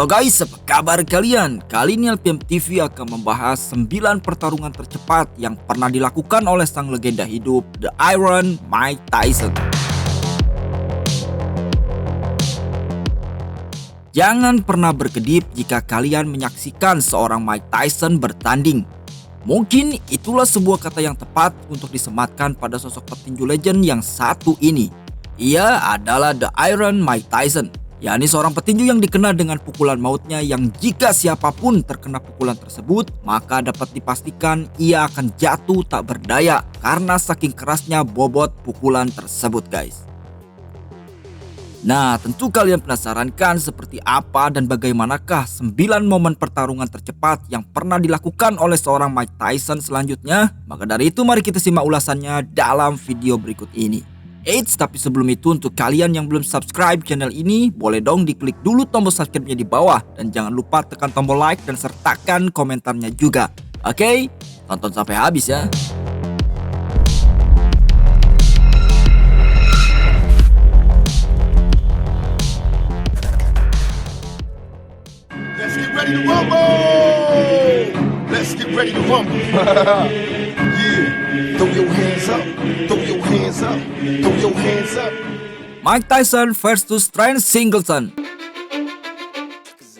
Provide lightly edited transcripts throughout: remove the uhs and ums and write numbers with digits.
Halo guys, apa kabar kalian? Kali ini LPM TV akan membahas 9 pertarungan tercepat yang pernah dilakukan oleh sang legenda hidup, The Iron Mike Tyson. Jangan pernah berkedip jika kalian menyaksikan seorang Mike Tyson bertanding. Mungkin itulah sebuah kata yang tepat untuk disematkan pada sosok petinju legend yang satu ini. Ia adalah The Iron Mike Tyson, yakni seorang petinju yang dikenal dengan pukulan mautnya yang jika siapapun terkena pukulan tersebut, maka dapat dipastikan ia akan jatuh tak berdaya karena saking kerasnya bobot pukulan tersebut guys. Nah, tentu kalian penasaran kan seperti apa dan bagaimanakah 9 momen pertarungan tercepat yang pernah dilakukan oleh seorang Mike Tyson selanjutnya? Maka dari itu mari kita simak ulasannya dalam video berikut ini. Eits, tapi sebelum itu untuk kalian yang belum subscribe channel ini, boleh dong diklik dulu tombol subscribe-nya di bawah. Dan jangan lupa tekan tombol like dan sertakan komentarnya juga. Oke, tonton sampai habis ya. Let's get ready to rumble! Let's get ready to rumble! Yeah, throw your hands up, throw your hands up, throw your hands up. Mike Tyson versus Trent Singleton.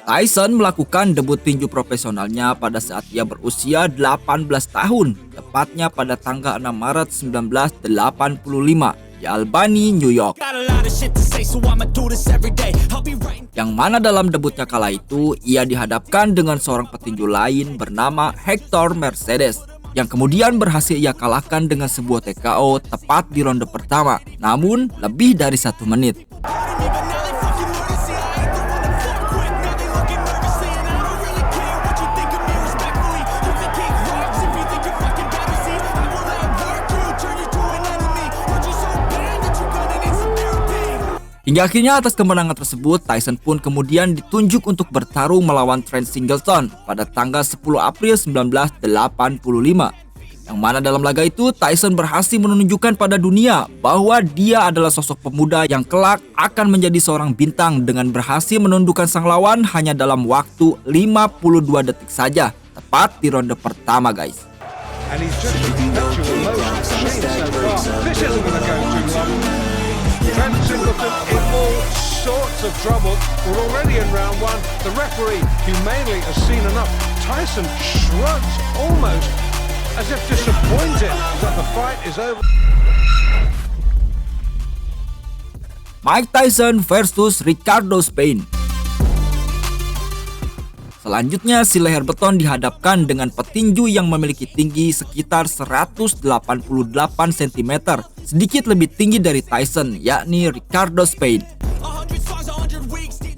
Tyson melakukan debut tinju profesionalnya pada saat ia berusia 18 tahun, tepatnya pada tanggal 6 Maret 1985 di Albany, New York. Yang mana dalam debutnya kala itu, ia dihadapkan dengan seorang petinju lain bernama Hector Mercedes, yang kemudian berhasil ia kalahkan dengan sebuah TKO tepat di ronde pertama, namun lebih dari 1 menit. Hingga akhirnya atas kemenangan tersebut, Tyson pun kemudian ditunjuk untuk bertarung melawan Trent Singleton pada tanggal 10 April 1985. Yang mana dalam laga itu, Tyson berhasil menunjukkan pada dunia bahwa dia adalah sosok pemuda yang kelak akan menjadi seorang bintang dengan berhasil menundukkan sang lawan hanya dalam waktu 52 detik saja, tepat di ronde pertama guys. And he's just perpetual motion machine so far. This isn't going to go too long. Trent Singleton in all sorts of trouble. We're already in round 1. The referee humanely has seen enough. Tyson shrugs almost as if disappointed that the fight is over. Mike Tyson versus Ricardo Spain. Selanjutnya, si leher beton dihadapkan dengan petinju yang memiliki tinggi sekitar 188 cm, sedikit lebih tinggi dari Tyson, yakni Ricardo Spain.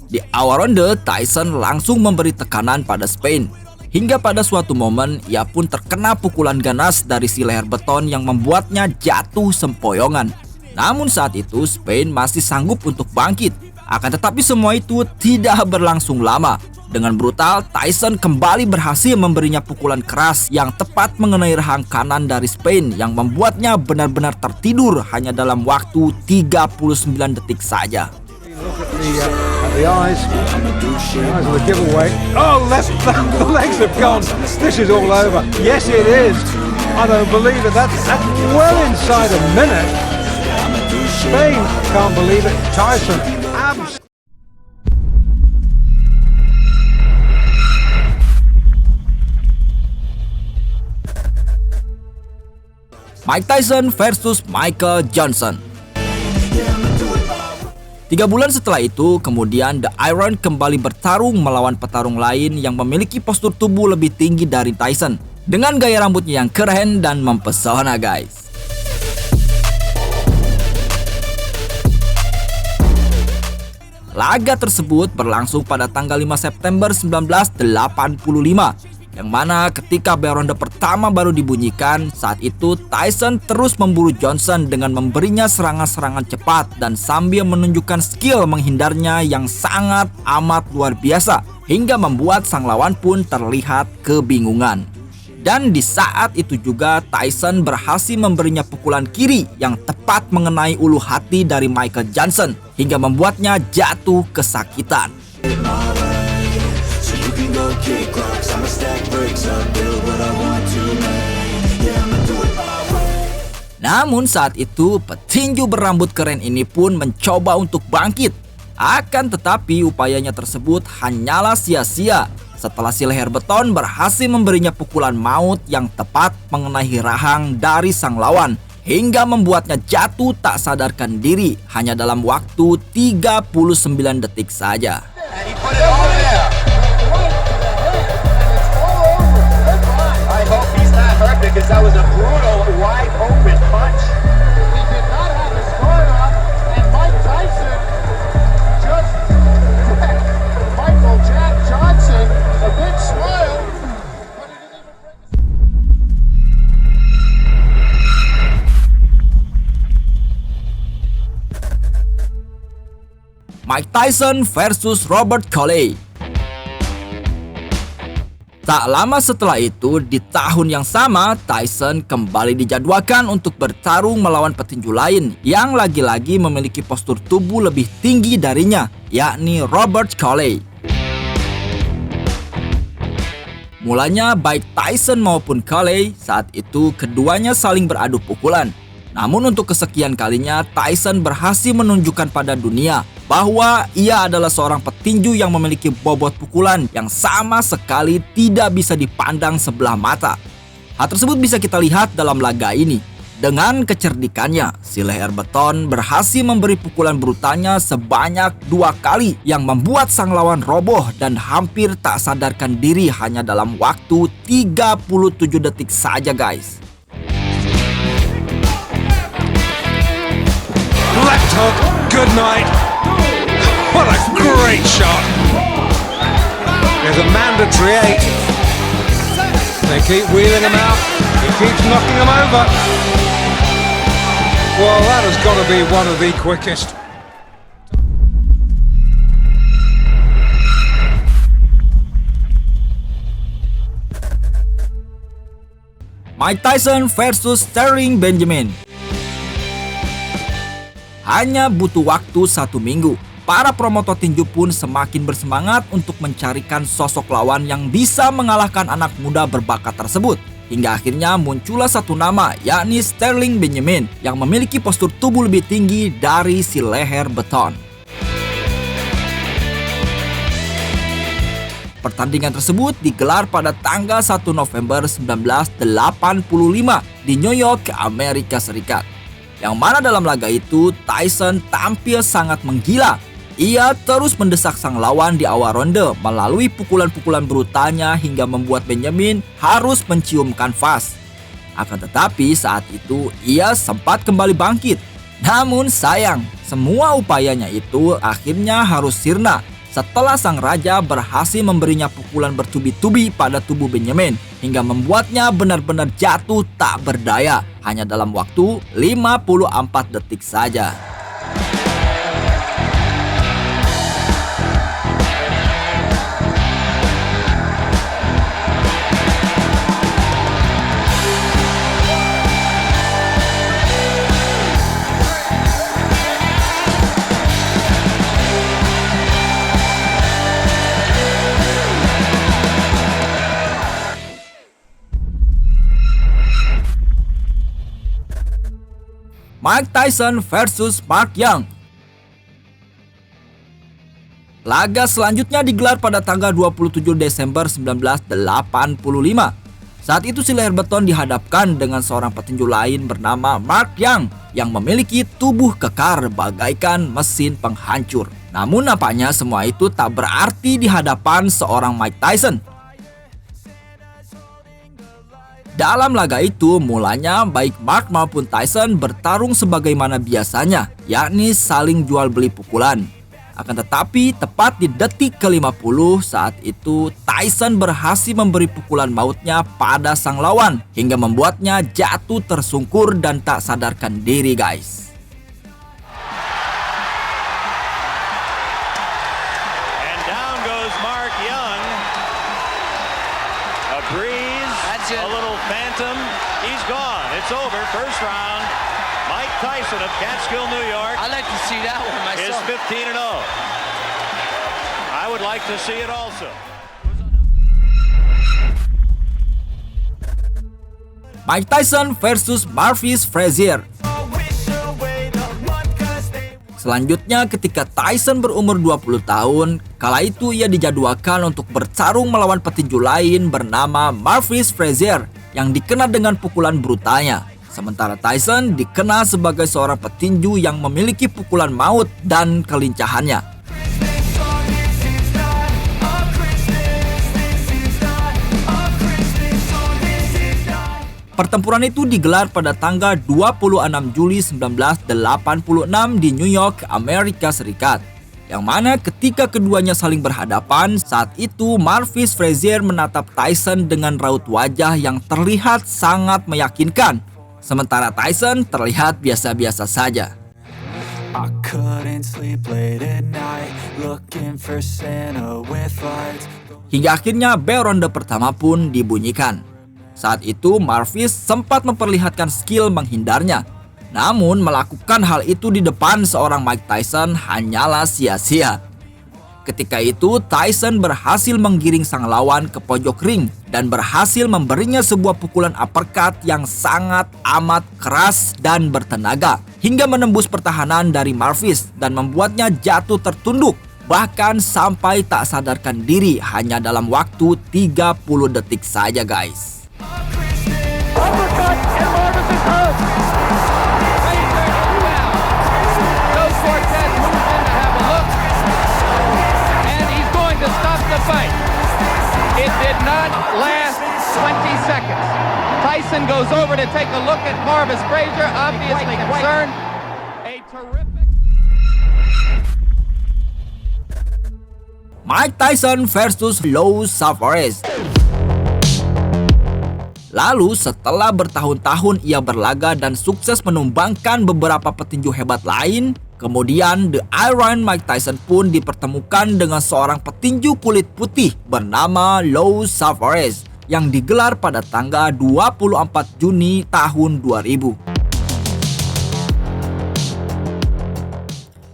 Di awal ronde, Tyson langsung memberi tekanan pada Spain. Hingga pada suatu momen, ia pun terkena pukulan ganas dari si leher beton yang membuatnya jatuh sempoyongan. Namun saat itu, Spain masih sanggup untuk bangkit. Akan tetapi semua itu tidak berlangsung lama. Dengan brutal, Tyson kembali berhasil memberinya pukulan keras yang tepat mengenai rahang kanan dari Spain yang membuatnya benar-benar tertidur hanya dalam waktu 39 detik saja. Look at the eyes. The eyes of the giveaway. Oh, left, the legs have gone. This is all over. Yes, it is. I don't believe it. That's well inside a minute. Spain can't believe it. Tyson, Mike Tyson versus Michael Johnson. 3 bulan setelah itu, kemudian The Iron kembali bertarung melawan petarung lain yang memiliki postur tubuh lebih tinggi dari Tyson, dengan gaya rambutnya yang keren dan mempesona guys. Laga tersebut berlangsung pada tanggal 5 September 1985. Yang mana ketika ronde pertama baru dibunyikan, saat itu Tyson terus memburu Johnson dengan memberinya serangan-serangan cepat dan sambil menunjukkan skill menghindarnya yang sangat amat luar biasa, hingga membuat sang lawan pun terlihat kebingungan. Dan di saat itu juga Tyson berhasil memberinya pukulan kiri yang tepat mengenai ulu hati dari Michael Johnson hingga membuatnya jatuh kesakitan. Namun saat itu petinju berambut keren ini pun mencoba untuk bangkit. Akan tetapi upayanya tersebut hanyalah sia-sia setelah si leher beton berhasil memberinya pukulan maut yang tepat mengenai rahang dari sang lawan hingga membuatnya jatuh tak sadarkan diri hanya dalam waktu 39 detik saja. And he put it over there. I hope he's not hurt because that was a brutal, wide open punch. He did not have his guard up, and Mike Tyson just Michael Jack Johnson, a big smile, but he didn't even bring Mike Tyson versus Robert Coley. Tak lama setelah itu, di tahun yang sama, Tyson kembali dijadwalkan untuk bertarung melawan petinju lain yang lagi-lagi memiliki postur tubuh lebih tinggi darinya, yakni Robert Coley. Mulanya baik Tyson maupun Coley saat itu keduanya saling beradu pukulan. Namun untuk kesekian kalinya Tyson berhasil menunjukkan pada dunia bahwa ia adalah seorang petinju yang memiliki bobot pukulan yang sama sekali tidak bisa dipandang sebelah mata. Hal tersebut bisa kita lihat dalam laga ini. Dengan kecerdikannya, si leher beton berhasil memberi pukulan brutalnya sebanyak 2 kali yang membuat sang lawan roboh dan hampir tak sadarkan diri hanya dalam waktu 37 detik saja, guys. Left hook, good night. What a great shot. There's a mandatory 8. They keep wheeling him out. He keeps knocking him over. Well, that has got to be one of the quickest. Mike Tyson versus Sterling Benjamin. Hanya butuh waktu 1 minggu. Para promotor tinju pun semakin bersemangat untuk mencarikan sosok lawan yang bisa mengalahkan anak muda berbakat tersebut. Hingga akhirnya muncullah satu nama, yakni Sterling Benjamin, yang memiliki postur tubuh lebih tinggi dari si leher beton. Pertandingan tersebut digelar pada tanggal 1 November 1985 di New York, Amerika Serikat. Yang mana dalam laga itu Tyson tampil sangat menggila. Ia terus mendesak sang lawan di awal ronde melalui pukulan-pukulan brutalnya hingga membuat Benjamin harus mencium kanvas. Akan tetapi saat itu ia sempat kembali bangkit. Namun sayang, semua upayanya itu akhirnya harus sirna setelah sang raja berhasil memberinya pukulan bertubi-tubi pada tubuh Benjamin hingga membuatnya benar-benar jatuh tak berdaya hanya dalam waktu 54 detik saja. Mike Tyson versus Mark Young. Laga selanjutnya digelar pada tanggal 27 Desember 1985. Saat itu si leher beton dihadapkan dengan seorang petinju lain bernama Mark Young yang memiliki tubuh kekar bagaikan mesin penghancur. Namun nampaknya semua itu tak berarti di hadapan seorang Mike Tyson. Dalam laga itu, mulanya baik Mark maupun Tyson bertarung sebagaimana biasanya, yakni saling jual beli pukulan. Akan tetapi, tepat di detik ke-50 saat itu, Tyson berhasil memberi pukulan mautnya pada sang lawan, hingga membuatnya jatuh tersungkur dan tak sadarkan diri, guys. And down goes Mark Young. A breeze, a little phantom. He's gone. It's over. First round. Mike Tyson of Catskill, New York. I'd like to see that one Is myself. 15-0. I would like to see it also. Mike Tyson versus Marvis Frazier. Selanjutnya ketika Tyson berumur 20 tahun, kala itu ia dijadwalkan untuk bertarung melawan petinju lain bernama Marvis Frazier yang dikenal dengan pukulan brutalnya. Sementara Tyson dikenal sebagai seorang petinju yang memiliki pukulan maut dan kelincahannya. Pertempuran itu digelar pada tanggal 26 Juli 1986 di New York, Amerika Serikat. Yang mana ketika keduanya saling berhadapan, saat itu Marvis Frazier menatap Tyson dengan raut wajah yang terlihat sangat meyakinkan. Sementara Tyson terlihat biasa-biasa saja. I couldn't sleep late at night, looking for Santa with lights. Hingga akhirnya bel ronde pertama pun dibunyikan. Saat itu Marvis sempat memperlihatkan skill menghindarnya. Namun melakukan hal itu di depan seorang Mike Tyson hanyalah sia-sia. Ketika itu Tyson berhasil menggiring sang lawan ke pojok ring dan berhasil memberinya sebuah pukulan uppercut yang sangat amat keras dan bertenaga hingga menembus pertahanan dari Marvis dan membuatnya jatuh tertunduk, bahkan sampai tak sadarkan diri hanya dalam waktu 30 detik saja guys. Uppercut, and Marvis is hurt. So Cortez moves in to have a look, and he's going to stop the fight. It did not last 20 seconds. Tyson goes over to take a look at Marvis Frazier, obviously concerned. A terrific... Mike Tyson versus Lou Savares. Lalu setelah bertahun-tahun ia berlaga dan sukses menumbangkan beberapa petinju hebat lain, kemudian The Iron Mike Tyson pun dipertemukan dengan seorang petinju kulit putih bernama Lou Savares yang digelar pada tanggal 24 Juni tahun 2000.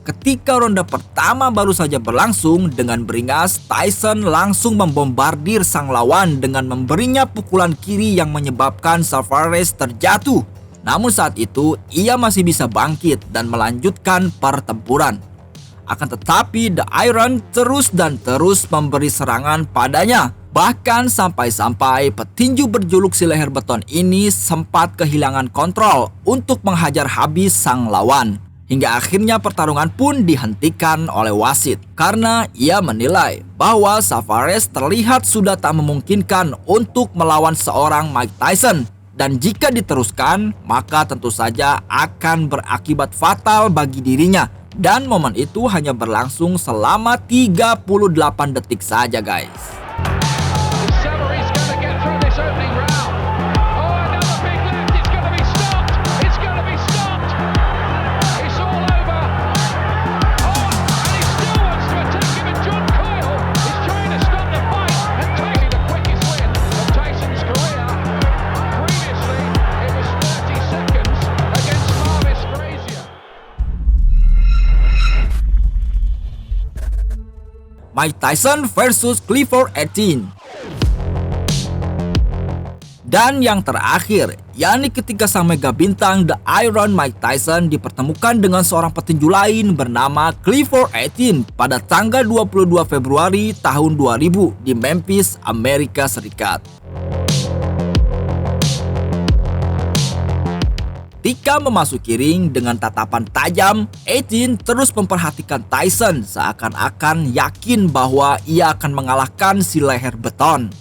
Ketika ronde pertama baru saja berlangsung, dengan beringas Tyson langsung membombardir sang lawan dengan memberinya pukulan kiri yang menyebabkan Savares terjatuh. Namun saat itu ia masih bisa bangkit dan melanjutkan pertempuran. Akan tetapi The Iron terus dan terus memberi serangan padanya. Bahkan sampai-sampai petinju berjuluk si leher beton ini sempat kehilangan kontrol untuk menghajar habis sang lawan. Hingga akhirnya pertarungan pun dihentikan oleh wasit karena ia menilai bahwa Savares terlihat sudah tak memungkinkan untuk melawan seorang Mike Tyson. Dan jika diteruskan, maka tentu saja akan berakibat fatal bagi dirinya. Dan momen itu hanya berlangsung selama 38 detik saja guys. Mike Tyson versus Clifford Etienne. Dan yang terakhir, yakni ketika sang mega bintang The Iron Mike Tyson dipertemukan dengan seorang petinju lain bernama Clifford Etienne pada tanggal 22 Februari tahun 2000 di Memphis, Amerika Serikat. Ketika memasuki ring dengan tatapan tajam, Etienne terus memperhatikan Tyson seakan-akan yakin bahwa ia akan mengalahkan si leher beton.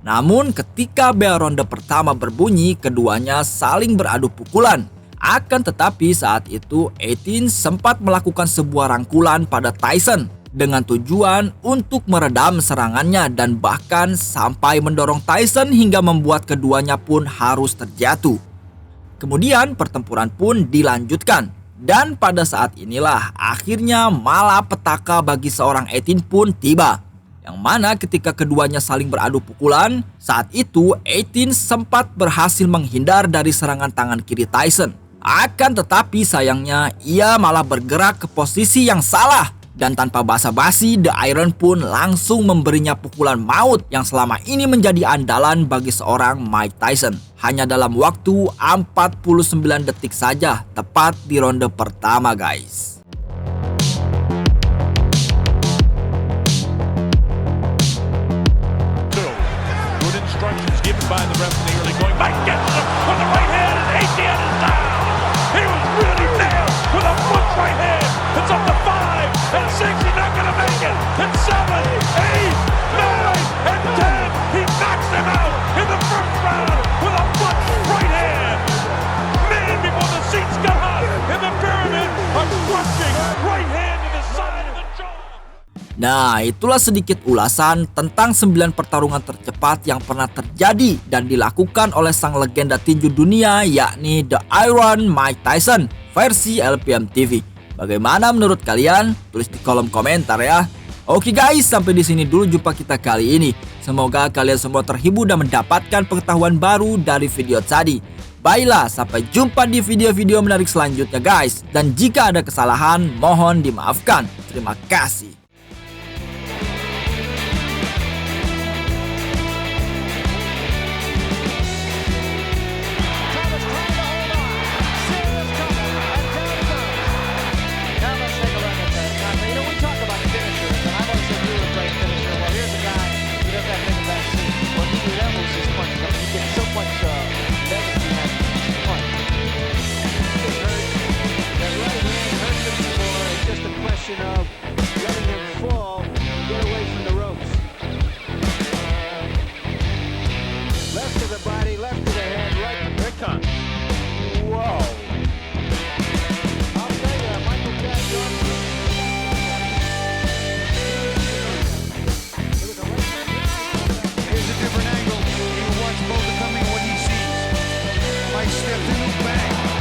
Namun ketika bel ronde pertama berbunyi, keduanya saling beradu pukulan. Akan tetapi saat itu Etienne sempat melakukan sebuah rangkulan pada Tyson dengan tujuan untuk meredam serangannya dan bahkan sampai mendorong Tyson hingga membuat keduanya pun harus terjatuh. Kemudian pertempuran pun dilanjutkan dan pada saat inilah akhirnya malapetaka bagi seorang Etienne pun tiba. Yang mana ketika keduanya saling beradu pukulan, saat itu Etienne sempat berhasil menghindar dari serangan tangan kiri Tyson. Akan tetapi sayangnya ia malah bergerak ke posisi yang salah Dan tanpa basa-basi, The Iron pun langsung memberinya pukulan maut yang selama ini menjadi andalan bagi seorang Mike Tyson. Hanya dalam waktu 49 detik saja, tepat di ronde pertama guys. Good instructions given by the referee early going back, gets him with the right hand, and Adrian is down. He was really nailed with a foot right hand. It's up to 5 and 6. He's not going to make it. And 7, 8, 9, and 10. He knocks him out in the first round with a foot right hand. Man, before the seats got hot in the pyramid, a crushing right hand to the side of the jaw. Nah, itulah sedikit ulasan tentang 9 pertarungan tercepat yang pernah terjadi dan dilakukan oleh sang legenda tinju dunia, yakni The Iron Mike Tyson versi LPM TV. Bagaimana menurut kalian? Tulis di kolom komentar ya. Oke guys, sampai di sini dulu jumpa kita kali ini. Semoga kalian semua terhibur dan mendapatkan pengetahuan baru dari video tadi. Baiklah, sampai jumpa di video-video menarik selanjutnya guys. Dan jika ada kesalahan, mohon dimaafkan. Terima kasih. Of letting him fall and get away from the ropes. Left to the body, left to the head, right. Here it comes. Whoa. I'll tell you, Michael Jackson. Here's a different angle. He will watch both coming what he sees. Mike stepped in, bang.